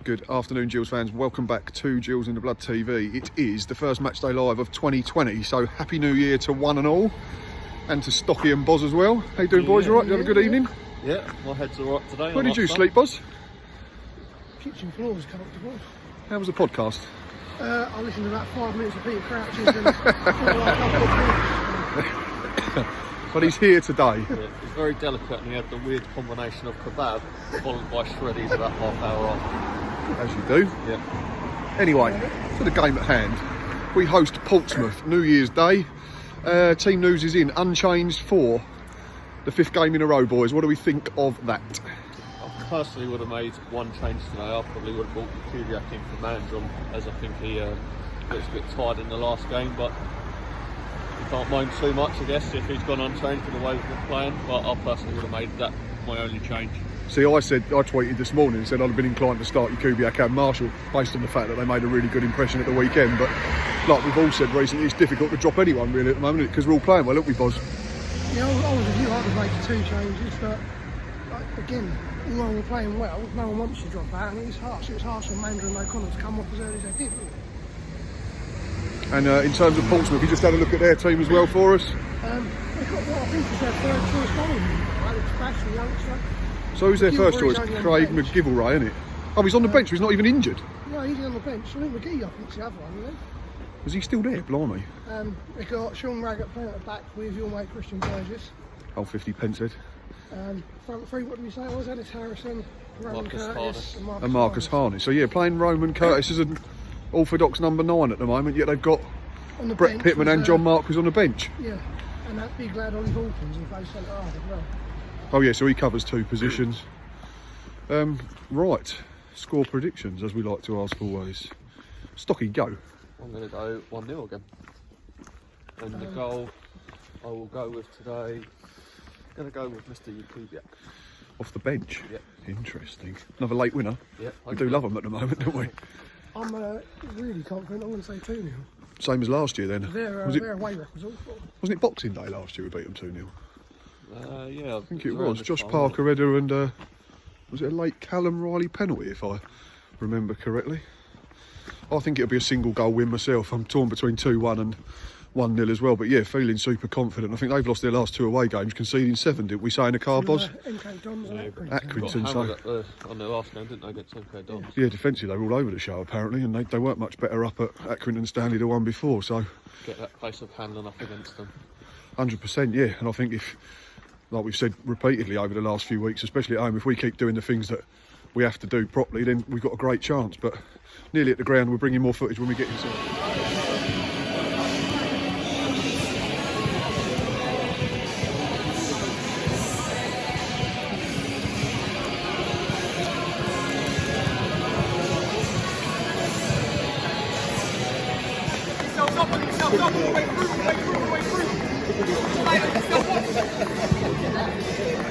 good afternoon, Gills fans. Welcome back to Gills in the Blood TV. It is the first Matchday Live of 2020, so Happy New Year to one and all, and to Stocky and Boz as well. How you doing, boys? You all right? You have a good evening? Yeah, my head's all right today. Where did you sleep, Boz? Kitchen floor was comfortable. How was the podcast? I listened to about 5 minutes of Peter Crouch's and But he's here today. Yeah, it was very delicate, and he had the weird combination of kebab followed by shreddies about half hour on. As you do. Yeah. Anyway, to the game at hand. We host Portsmouth New Year's Day. Team news is in, unchanged for the 5th game in a row, boys. What do we think of that? I personally would have made one change today. I probably would have brought Kubiak in for Mandron, as I think he looks a bit tired in the last game, but you can't moan too much, I guess, if he's gone unchanged for the way we've been playing. But I personally would have made that my only change. See, I tweeted this morning and said I'd have been inclined to start Kubiak and Marshall based on the fact that they made a really good impression at the weekend. But like we've all said recently, it's difficult to drop anyone really at the moment because we're all playing well, aren't we, Boz? Yeah, I was with you. I'd have made 2 changes, but again, although we're playing well, no one wants to drop out, and it's harsh. It was harsh on Mandra and O'Connor to come off as early as they did. And in terms of Portsmouth, you just had a look at their team as well for us. They've got what I think is their 3rd choice goal. Alex Bash, the youngster. So who's their first choice? McGillivray Craig McGilvray, isn't it? Oh, he's on the bench, he's not even injured. No, he's on the bench. I think McGee, I think's the other one, isn't he? Was he still there? Blimey. They've got Sean Raggett playing at the back with your mate Christian Burgess. Oh, 50 pence head. Front 3, what did we say it was? Ellis Harrison, Roman Marcus Curtis, Harness. And Marcus Harness. So yeah, playing Roman Curtis as an orthodox number 9 at the moment, yet they've got On the Brett bench Pittman was, and John Marquis on the bench. Yeah, and that big lad Ollie Hawkins who plays centre half as well. Oh yeah, so he covers 2 positions. Right, score predictions as we like to ask always. Stocky, go. I'm going to go 1-0 again. And the goal I will go with today, I'm going to go with Mr. Kubiak. Off the bench. Yep. Interesting. Another late winner. Yep. We do love them at the moment, don't we? I'm really confident. I'm going to say 2-0. Same as last year then. Their away record was awful. Wasn't it Boxing Day last year we beat them 2-0? Yeah, I think it was. Josh Parker header and was it a late Callum Riley penalty if I remember correctly? I think it'll be a single goal win myself. I'm torn between 2-1 and 1-0 as well, but yeah, feeling super confident. I think they've lost their last 2 away games, conceding 7, didn't we say in the car, Boz? MK Dons and Accrington, so on their last game, didn't they, against MK Dons? Yeah, defensively they were all over the show apparently, and they weren't much better up at Accrington Stanley the one before, so Get that place of handling up against them. 100%, yeah. And I think if, like we've said repeatedly over the last few weeks, especially at home, if we keep doing the things that we have to do properly, then we've got a great chance. But nearly at the ground, we're bringing more footage when we get inside.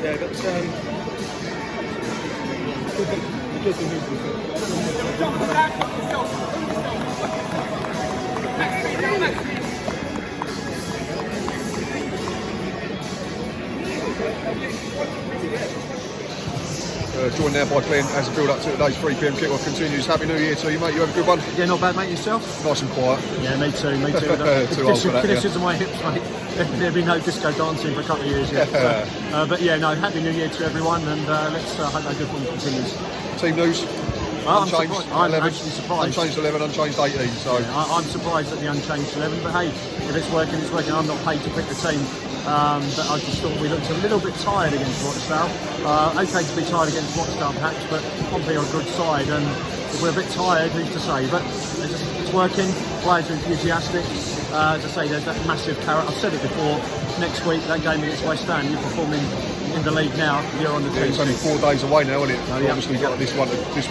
Yeah, that's Joined now by Glenn as a build up to today's 3 PM kickoff continues. Happy New Year to you, mate. You have a good one. yeah, not bad, mate. Yourself? Nice and quiet. Yeah, me too. Too old for that, Conditions of my hips, mate. There'll be no disco dancing for a couple of years yet. But yeah, no. Happy New Year to everyone, and let's hope that good one continues. Team news. Unchanged I'm 11. actually surprised. Unchanged 11, unchanged 18. So Yeah, I'm surprised at the unchanged 11, but hey, if it's working, it's working. I'm not paid to pick the team. But I just thought we looked a little bit tired against Rochdale. Okay to be tired against Rochdale perhaps, but Pompey are a good side, and if we're a bit tired, who's to say? But it's working, players are enthusiastic. As I say, there's that massive carrot. I've said it before, next week, that game against West Ham, you're performing in the league now, you're on the team. it's only 4 days away now, isn't it? Yeah. Obviously got this one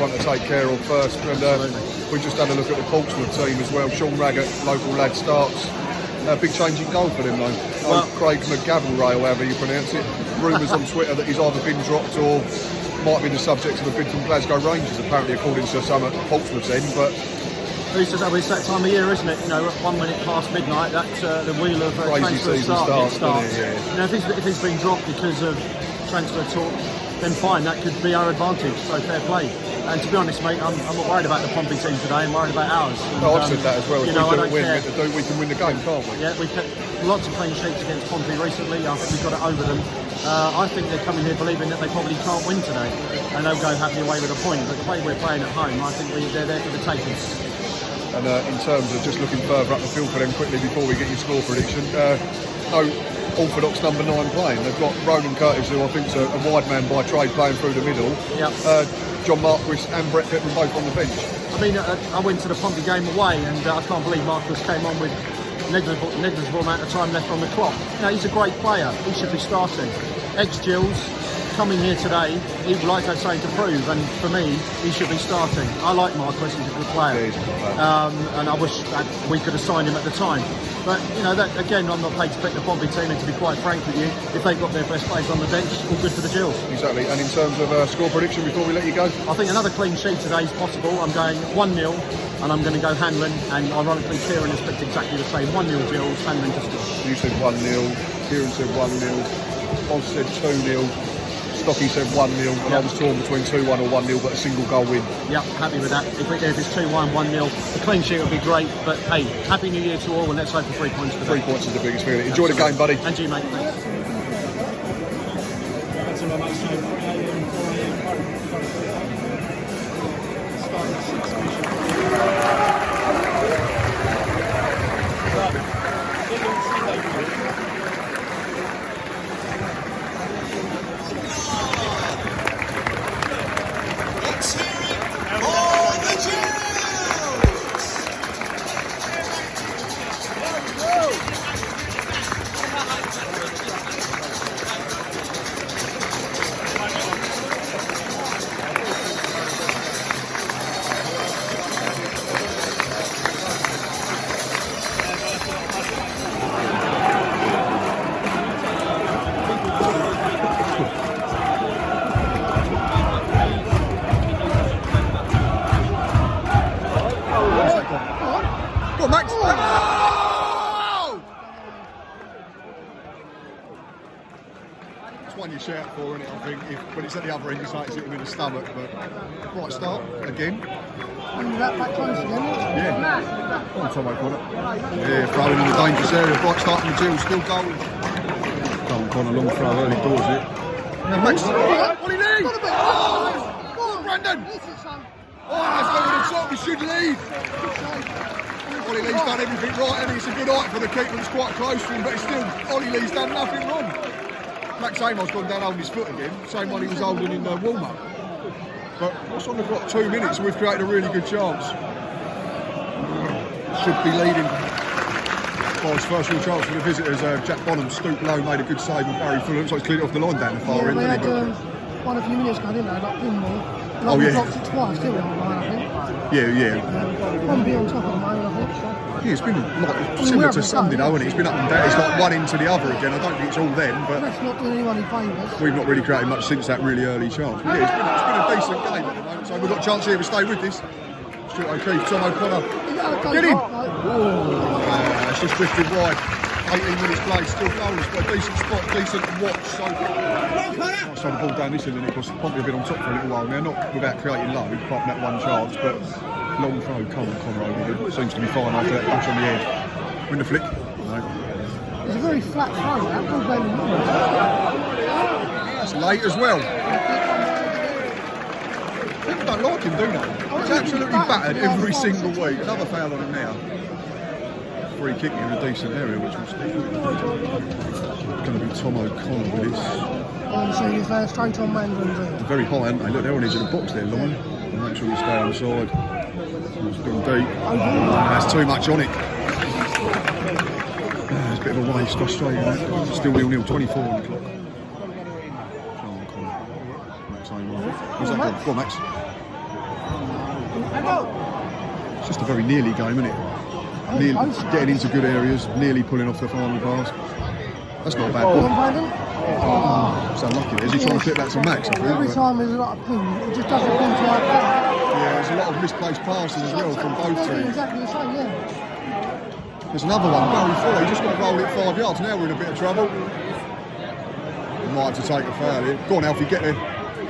to take care of first. And we just had a look at the Portsmouth team as well. Sean Raggett, local lad, starts. A big change in goal for them though. Well, Craig McGillivray, or however you pronounce it. Rumours on Twitter that he's either been dropped or might be the subject of a bid from Glasgow Rangers, apparently according to some at Portsmouth's end. But it's that time of year, isn't it? You know, 1 minute past midnight, that the wheel of Crazy transfer season starts. starts, doesn't it? Yeah. You know, if he's been dropped because of transfer talk, then fine, that could be our advantage. So fair play. And to be honest, mate, I'm not worried about the Pompey team today. I'm worried about ours. And, No, I've said that as well. If you know, we I don't don't win, care. we can win the game, can't we? Yeah, we've kept lots of clean sheets against Pompey recently. I think we've got it over them. I think they're coming here believing that they probably can't win today, and they'll go happily away with a point. But the way we're playing at home, I think they're there for the taking. And in terms of just looking further up the field for them quickly before we get your score prediction, no orthodox number 9 playing. They've got Ronan Curtis, who I think's a wide man by trade, playing through the middle. Yep. John Marquis and Brett Pittman both on the bench. I mean, I went to the Pompey game away, and I can't believe Marcus came on with negligible amount of time left on the clock. You know, he's a great player. He should be starting. Ex-Gills, coming here today, he would like I say to prove, and for me, he should be starting. I like Marcus, he's a good player. Yeah, he's a good player. And I wish that we could have signed him at the time. But, you know, that again, I'm not paid to pick the Pompey team, and to be quite frank with you, if they've got their best players on the bench, all good for the Gills. Exactly. And in terms of score prediction before we let you go? I think another clean sheet today is possible. I'm going 1-0, and I'm going to go Hanlon, and ironically Kieran has picked exactly the same. 1-0 Gills, Hanlon to score. You said 1-0, Kieran said 1-0, Oz said 2-0, Stocky said 1-0, and I was torn between 2-1 or 1-0, but a single goal win. Yep, happy with that. If it's 2-1, 1-0, the clean sheet would be great. But hey, happy New Year to all, and let's hope for 3 points today. 3 points is the biggest feeling. Enjoy the game, buddy. And you, mate. Thanks. Go on, Max. Oh! It's one you shout for, isn't it? I think. When it's at the other end, it's like it's hitting him in the stomach. But right start again. That back close again. Yeah. Come on, Tomo, got it. Yeah, throwing in the dangerous area. Bright start from the Gills, still going. Come on, Connor, long throw, early doors it. Now, Max. What do you need? Oh, Brandon. Oh, that's over the top. He should lead. Ollie Lee's done everything right, and it's a good height for the keeper. It's quite close to him, but it's still Ollie Lee's done nothing wrong. Max Amos's gone down holding his foot again, same one he was holding in the warm-up. But what's on the clock? 2 minutes, and we've created a really good chance. Should be leading. Well, his first real chance for the visitors. Jack Bonham stooped low, made a good save with Barry Fuller. Looks like he's cleared it off the line down the far end. We had one a few minutes ago, didn't they? Like pinball. Oh, yeah. We dropped it twice, didn't we, on the line, I think? Yeah. One on top of the moment, I think. Yeah, it's been like similar to Sunday, though, isn't it? It's been up and down. It's like one into the other again. I don't think it's all them, but That's not doing anyone any favours. we've not really created much since that really early chance. But yeah, it's been a decent game at the moment, so we've got a chance here to stay with this. Stuart O'Keefe, Tom O'Connor. Get him! It's just drifted wide. 18 minutes played, still goals, but a decent spot, decent watch so far. So the ball down this end, and of course, Pompey have been on top for a little while now, not without creating loads, apart from that one chance, but long throw, Connor over here. Seems to be fine after that push on the edge. Win the flick. No. It's a very flat throw, that ball went It's late as well. People don't like him, do they? He's absolutely battered every single week. Another foul on him now. Free kick in a decent area, which was going to be Tom O'Connor with this. Obviously, he's there straight on Mandarin's end. Very high, aren't they? Look, they're on the edge of the box there, Lauren. And make sure you stay on the side. It's gone deep. That's too much on it. It's a bit of a waste, frustrating. Still 0-0, 24 on the clock. Come on, Connor. Max Amor. Where's that gone? Go on, Max. It's just a very nearly game, isn't it? Nearly getting into good areas, nearly pulling off the final pass. That's not a bad ball. It's unlucky. Is he trying to fit that to Max? I think, Every time there's a lot of ping, it just doesn't ping to our foot. Yeah, there's a lot of misplaced passes as well from both teams. Exactly the same, yeah. There's another one, Barry Fuller. He just got to roll it 5 yards. Now we're in a bit of trouble. We might have to take a foul here. Go on, Alfie, get there.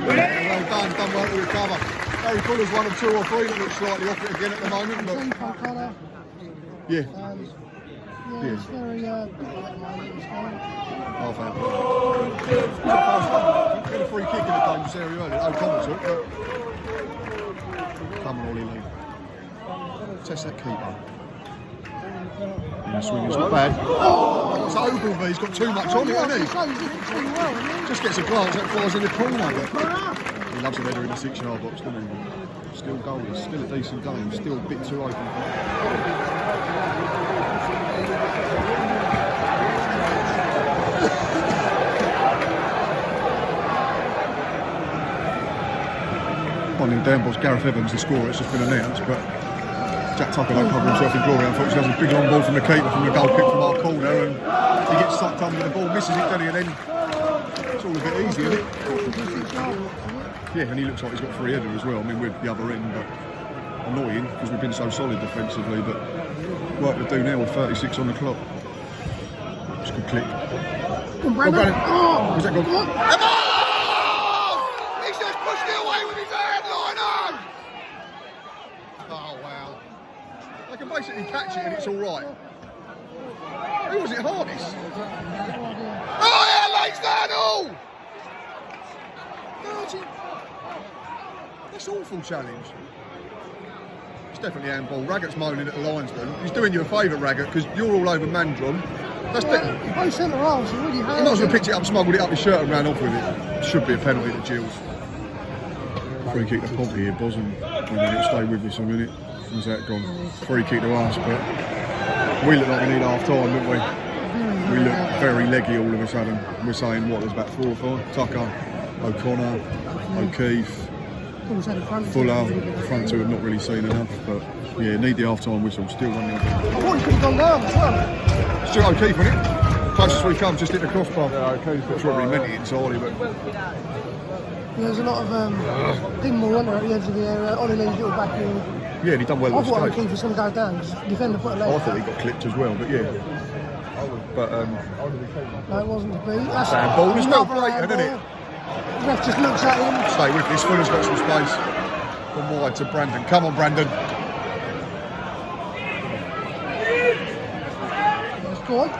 Well done well to recover. Harry Fuller's one of 2 or 3 that looks slightly off it again at the moment, but yeah. Yeah, it's very bit at the moment. Half hour. Get a free kick in the Dames area earlier. O'Connor took, but come on, Ollie Lee. Test that keeper. Yeah, swing is not bad. Oh, it's Ogilvy's got too much on it, hasn't he? Just gets a glance that flies in the corner, but he loves a header in the 6-yard box, doesn't he? Still goalless, still a decent game, still a bit too open. One in down, boss Gareth Evans, the scorer. It's just been announced, but Jack Tucker don't cover himself in glory. Unfortunately, has a big long ball from the keeper from the goal kick from our corner, and he gets sucked under the ball, misses it, doesn't he? And then it's all a bit easy, isn't it? Yeah, and he looks like he's got 3 header as well. I mean, we're the other end, but annoying because we've been so solid defensively. But work to do now with 36 on the clock. It's a good clip. Come on, Brandon. Oh, is that good? Come on. He's just pushed it away with his hand, Lino! Oh, wow. They can basically catch it and it's all right. Who was it, Harness? Oh, yeah, Lake's Daniel! That's awful challenge. It's definitely handball. Raggett's moaning at the linesman. He's doing you a favour, Raggett, because you're all over Mandron. That's both centre halves are really hard. He might as well picked it up, smuggled it up his shirt and ran off with it. Should be a penalty to Gills. Free kick to Pompey here, Bosman. And then it'll stay with us a minute. Where's that gone? Free kick to us, but we look like we need half time, don't we? We look very leggy all of a sudden. We're saying, what, there's about 4 or 5? Tucker, O'Connor, O'Keefe, Fuller. The front 2 have not really seen enough, but yeah, need the half time whistle. Still 1-0. I thought he could have gone down as well. Still O'Keefe, wasn't it? Closest we come, just hit the crossbar. Yeah, O'Keefe. Not sure if he meant it entirely, but there's a lot of pinball at the edge of the area. Ollie Lee's little back here. Yeah, he done well. I thought O'Keefe was going to go down because the defender put a leg. I thought he got clipped as well, but yeah. But no, it wasn't to be. That's handball. It's not great, isn't it? The ref just looks at him. Stay with this. Fuller's got some space. From wide to Brandon. Come on, Brandon. Go on.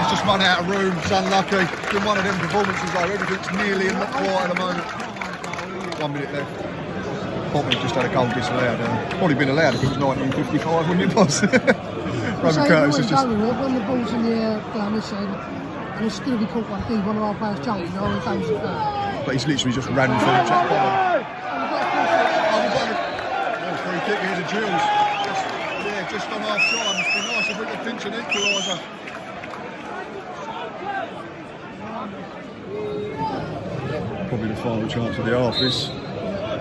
It's just run out of room. It's unlucky. It's been one of them performances though. Everything's nearly and not quite at the moment. 1 minute left. Pompey just had a goal disallowed. Probably been allowed if it was 1955, wouldn't it, boss? Roman Curtis is just. When the ball's in the air down this end, and it's going to be caught by one of our players jumping, no one goes at that. But he's literally just ran through the Jack Bottom. Free kick here to Gills. Just on half time. It's been nice if we could pinch an equaliser. Probably the final chance of the half. This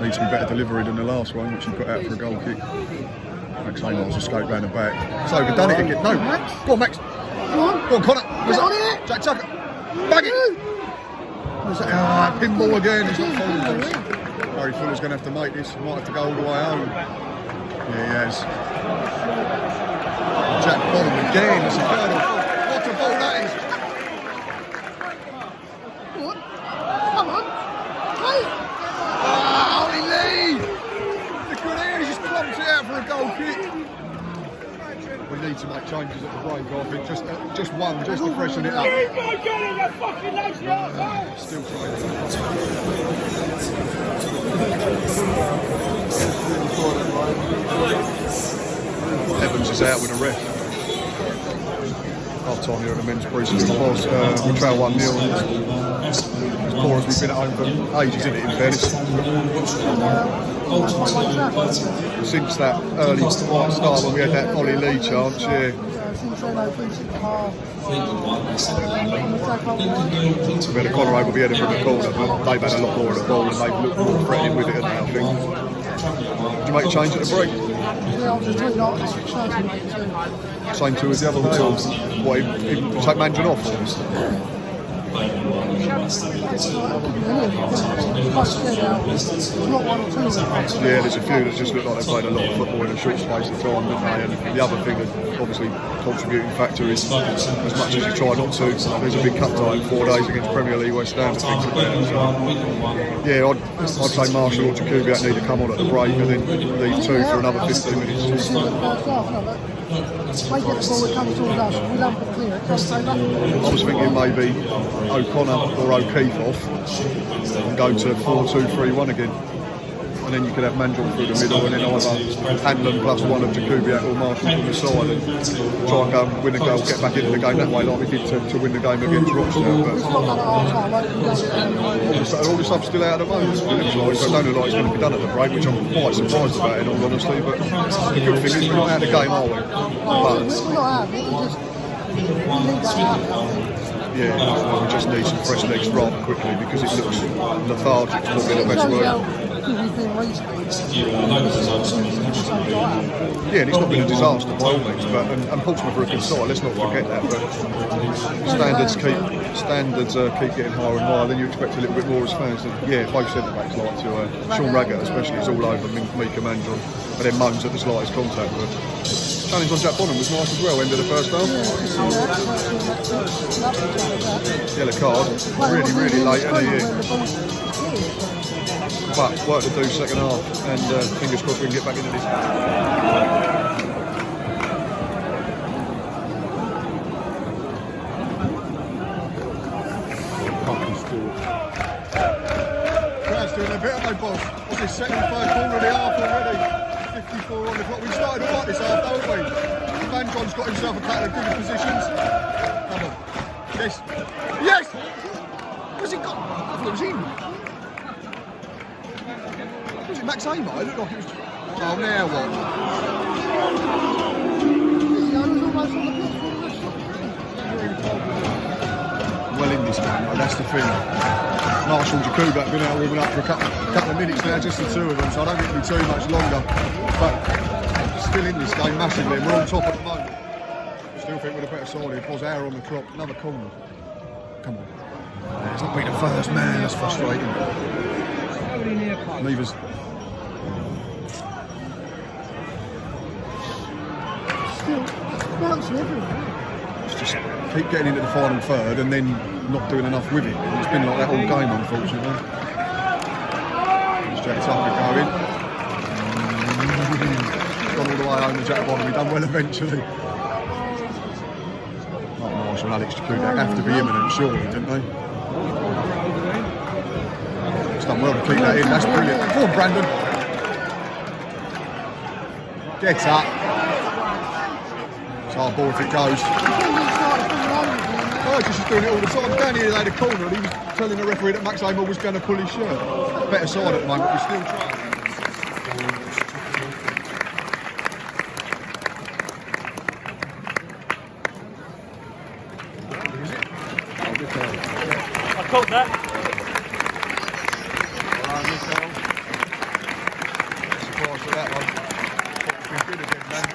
needs to be better delivery than the last one, which he put out for a goal kick. Max Amar's escaped round the back. It's overdone it again. No, go on, Max. Go on, Connor. Get on it. Jack Tucker. Bag it. Pinball again. He's not falling. Harry Fuller's going to have to make this. Might have to go all the way home. Yeah, he has. Jack Bottom again. It's a third or fourth. What a ball that is. Come on. Hey. Ollie Lee. Look at here. He just clumps it out for a goal kick. We need to make changes at the break, I think. Just one, just to freshen it up. Still trying. Evans is out with a ref. Half time here at the men's precinct. We trail 1-0. As poor as we've been at home for ages, isn't it, in fairness? Since that early start when we had that Ollie Lee chance, yeah. We had a corner over the header from the corner, but they've had a lot more of the ball and they've looked more threatening with it, I think. Did you make a change at the break? Same two as the other two. What, even take Mandron off? Yeah, there's a few that just look like they've played a lot of football in a short space of time, don't they? And the other thing that obviously contributing factor is, as much as you try not to, there's a big cup tie in 4 days against Premier League West Ham to think about. So, yeah, I'd say Marshall or Jakubiak need to come on at the break and then leave two for another 15 minutes. They get the ball, it comes towards us, we don't put clear, it doesn't say nothing. I was thinking maybe O'Connor or O'Keefe off and go to 4-2-3-1 again. And then you could have Mandron through the middle and then either Hanlon plus one of Jakubiak or Marshall from the side and try and go and win a goal, get back into the game that way like we did to win the game against Rochdale. But all the stuff's still out at the moment. It looks like, so I don't look like it's going to be done at the break, which I'm quite surprised about in all honesty. But the good thing is we're not out of the game, are we? We're not out of it, we need that out. Yeah, we just need some fresh legs rather quickly because it looks lethargic, probably the best word. Yeah, and it's not been a disaster by all means, but and Portsmouth are a good side, let's not forget that. But standards keep getting higher and higher, then you expect a little bit more as fans. And yeah, both centre backs like to Sean Raggett especially is all over Mika Mandron, but then moans at the slightest contact. But challenge on Jack Bonham was nice as well, end of the first half. Yellow card, really late in the year. But work to do second half, and fingers crossed we can get back into this. Crowd's doing a bit of no boss. What's this second, third corner of the half already? 54 on the clock. We started all right this half, haven't we? Mandron's got himself a couple of good positions. Come on. Yes. Yes! What's he got? I thought it was him. Was it Max Amar? It looked like it was... Oh, now what? Well in this game, though, that's the thing. Marshall and Jakubiak have been out warming up for a couple of minutes now, just the two of them, so I don't think it'll be too much longer. But still in this game massively, and we're on top at the moment. Still think we're a better side. It was hour on the clock, another corner. Come on. It's not been the first, man, that's frustrating. Neither's... It's just keep getting into the final third and then not doing enough with it. It's been like that all game, unfortunately. Jack Tucker going. Gone all the way home to Jack Bonham. He done well eventually. Not Marshall, Alex Jakubiak have to be imminent, surely, didn't they? It's done well to keep that in. That's brilliant. Go on, Brandon. Get up. Hard ball if it goes. Burgess is doing it all the time. Down here they had a corner and he was telling the referee that Max Amar was going to pull his shirt. Better side at the moment, we're still trying. I caught that. Surprised at that one. It's been good again, man.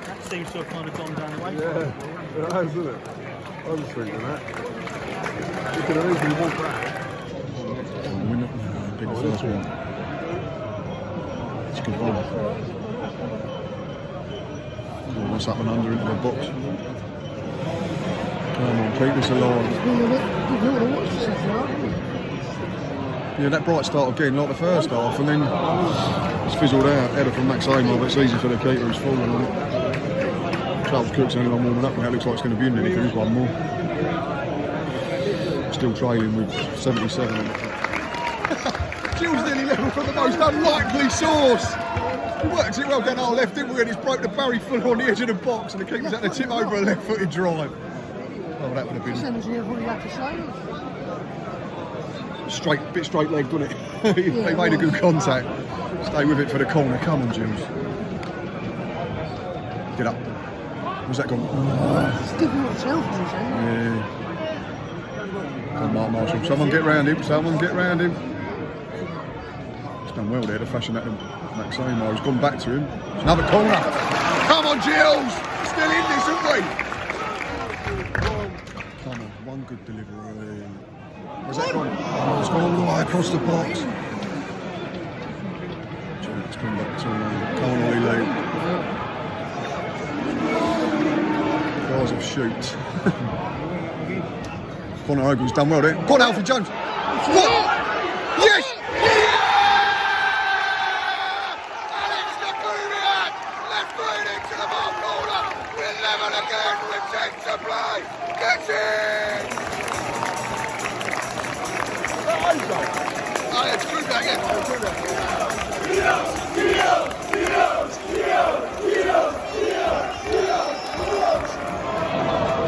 That seems to have kind of gone down the way. Yeah, it has, isn't it? I was thinking that. You could have easily walked back. Big first one. It's good ball. What's up and under into the box? Come on, keep this alive. Yeah, that bright start again, like the first half, and then it's fizzled out. Header from Max Amar, but it's easy for the keeper, he's fallen on it. Charles Cook's only one warming up now, it looks like it's going to be in there if there is one more. Still trailing with 77 on the clock. Gills nearly level from the most unlikely source. He worked it well down our left, didn't we? And he's broke the Barry full on the edge of the box, and the keeper's had to tip over a left-footed drive. Oh, that would have been... Bit straight leg, wasn't it? They made a good contact. Stay with it for the corner. Come on, Gills. Get up. Where's that gone? It's difficult to tell from yeah. Come on, Mark Marshall. Someone get round him. Someone get round him. He's done well there to fashion that to Max Amar. He's gone back to him. It's another corner. Come on, Gills! Still in this, aren't we? Come on, one good delivery. Where's that gone? Oh, it's gone all the way across the box. It's gone back to Conway Lee. Guys of shoot. Connor Ogle's done well there. Go on, Alfie Jones. Yes! Again with 10 to play. Get it! Oh, yeah, it's good back in.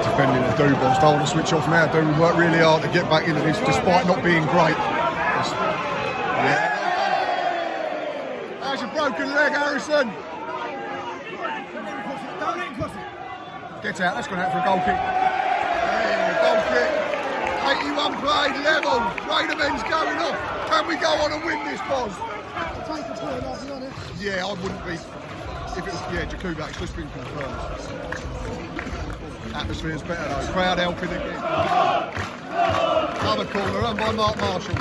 Defending the Dubons. Don't want to switch off now. Do work really hard to get back into this despite not being great. Yeah. That's a broken leg, Harrison. Get out, that's gone out for a goal kick. Yeah, goal kick. 81 played, level. Raidamen's going off. Can we go on and win this, Boz? Take a point, I'll be honest. Yeah, I wouldn't be. If it was, yeah, Jakubak's just been confirmed. Atmosphere's better though. Crowd helping again. Another corner run by Mark Marshall.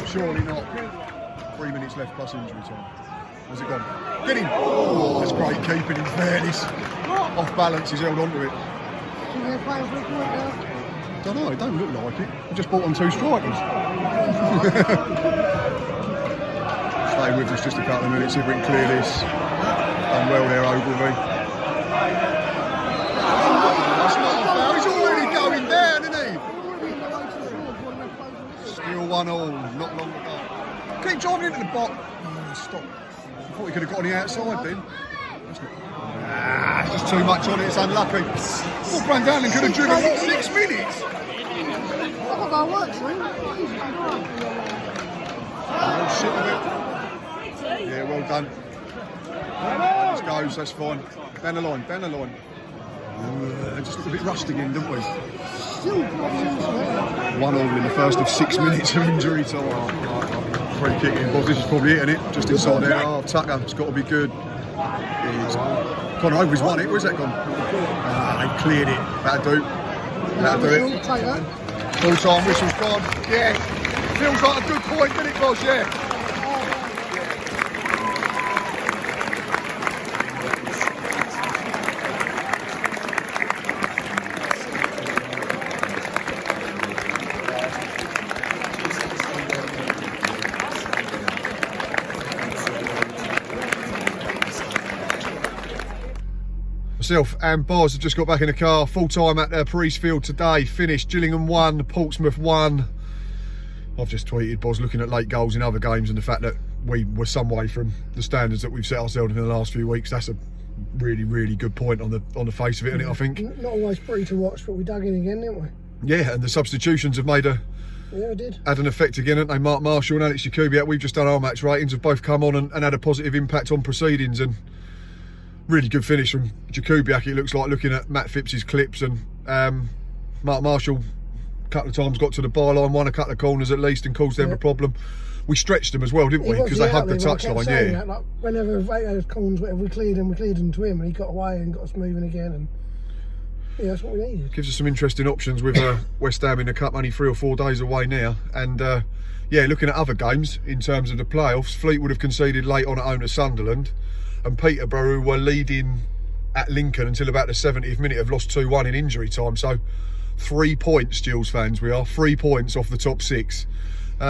Surely not. 3 minutes left plus injury time. Where's it gone? Get him! Oh, that's great keeping in fairness. Off balance, he's held onto it. Think they're playing for a point now? Don't know, it don't look like it. We just bought on 2 strikers. Stay with us just a couple of minutes, see if we can clear this. Done well there, Ogilvie. That's not a foul, he's already going down, isn't he? Still 1-1, not long to go. Keep driving into the box. Oh, stop. I thought he could have got on the outside then. There's too much on it, it's unlucky. Well, Brandon could have driven it 6 minutes. I've got that work, Oh, shit of it. Yeah, well done. Let's go, that's fine. Down the line, down the line. Just looked a bit rushed again, didn't we? Still problems. 1-1 in the first of 6 minutes of injury time. Free kick in, Bob. This is probably it, isn't it? Just inside there. Oh, Tucker, it's got to be good. Connor Ogle's won it. Where's that gone? They cleared it. That'll do. That'll do it. Take that. Full time whistle's gone. Yeah. Feels like a good point, doesn't it, boss? Yeah. Myself and Boz have just got back in the car, full time at Priestfield today, finished Gillingham 1, Portsmouth 1. I've just tweeted Boz looking at late goals in other games and the fact that we were some way from the standards that we've set ourselves in the last few weeks. That's a really, really good point on the face of it, isn't it, I think? Not always pretty to watch, but we dug in again, didn't we? Yeah, and the substitutions have made Yeah, it did. had an effect again, haven't they? Mark Marshall and Alex Jakubiak, we've just done our match ratings, have both come on and had a positive impact on proceedings, and really good finish from Jakubiak, it looks like, looking at Matt Phipps's clips, and Mark Marshall a couple of times got to the byline, won a couple of corners at least and caused them a problem. We stretched them as well, didn't we? Because they hugged the touchline, yeah. That, like, whenever those corners, whatever, we cleared them to him and he got away and got us moving again, and yeah, that's what we needed. Gives us some interesting options with West Ham in the Cup, only 3 or 4 days away now, and yeah, looking at other games in terms of the playoffs, Fleetwood have conceded late on at home to Sunderland, and Peterborough, who were leading at Lincoln until about the 70th minute, have lost 2-1 in injury time. So 3 points, Gills fans, we are 3 points off the top 6. I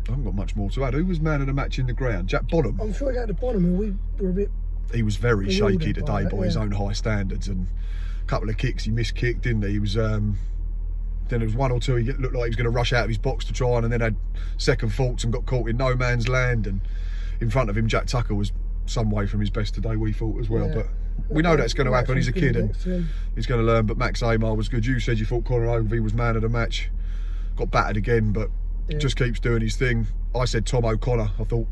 haven't got much more to add. Who was man of the match in the ground? Jack Bonham. I'm sure he got to the bottom and we were a bit... He was very shaky today by his own high standards, and a couple of kicks he miskicked, didn't he? He was then there was 1 or 2 he looked like he was going to rush out of his box to try, and then had second thoughts and got caught in no man's land, and in front of him Jack Tucker was some way from his best today, we thought, as well. But we know that's going to happen. He's a kid and he's going to learn. But Max Amar was good. You said you thought Conor Ogilvie was man of the match. Got battered again, but just keeps doing his thing. I said Tom O'Connor. I thought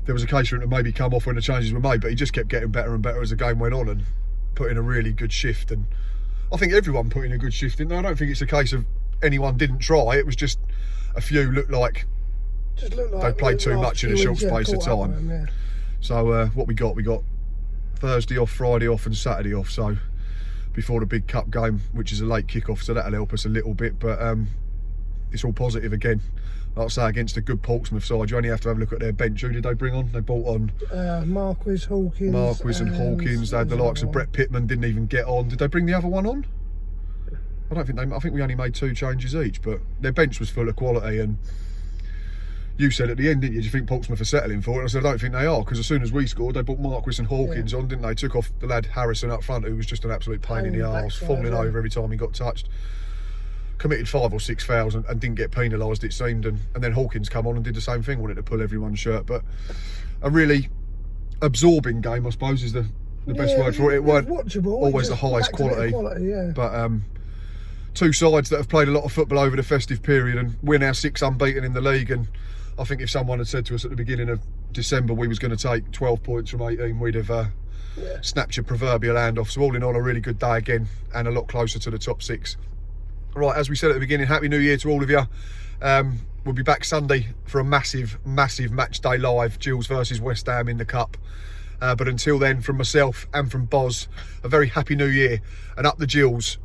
there was a case for him to maybe come off when the changes were made, but he just kept getting better and better as the game went on and put in a really good shift. And I think everyone put in a good shift in there. I don't think it's a case of anyone didn't try. It was just a few looked like they played too much in a short space of time. So what we got Thursday off, Friday off and Saturday off, so before the big cup game, which is a late kick-off, so that'll help us a little bit, but it's all positive again. Like I say, against a good Portsmouth side, you only have to have a look at their bench. Who did they bring on? They brought on Marquis, Hawkins. and Hawkins. They had the likes of Brett Pittman, didn't even get on. Did they bring the other one on? I think we only made 2 changes each, but their bench was full of quality. And you said at the end, didn't you? Do you think Portsmouth are settling for it? And I said, I don't think they are, because as soon as we scored, they brought Marquis and Hawkins on, didn't they? Took off the lad Harrison up front, who was just an absolute pain in the arse, falling over every time he got touched. Committed 5 or 6 fouls and didn't get penalised, it seemed. And then Hawkins come on and did the same thing, wanted to pull everyone's shirt. But a really absorbing game, I suppose, is the best word for it. It weren't watchable, always the highest quality, but 2 sides that have played a lot of football over the festive period, and we're now 6 unbeaten in the league. And I think if someone had said to us at the beginning of December we was going to take 12 points from 18, we'd have snapped your proverbial hand off. So all in all, a really good day again, and a lot closer to the top 6. Right, as we said at the beginning, Happy New Year to all of you. We'll be back Sunday for a massive match day live, Gills versus West Ham in the Cup. But until then, from myself and from Boz, a very Happy New Year, and up the Gills.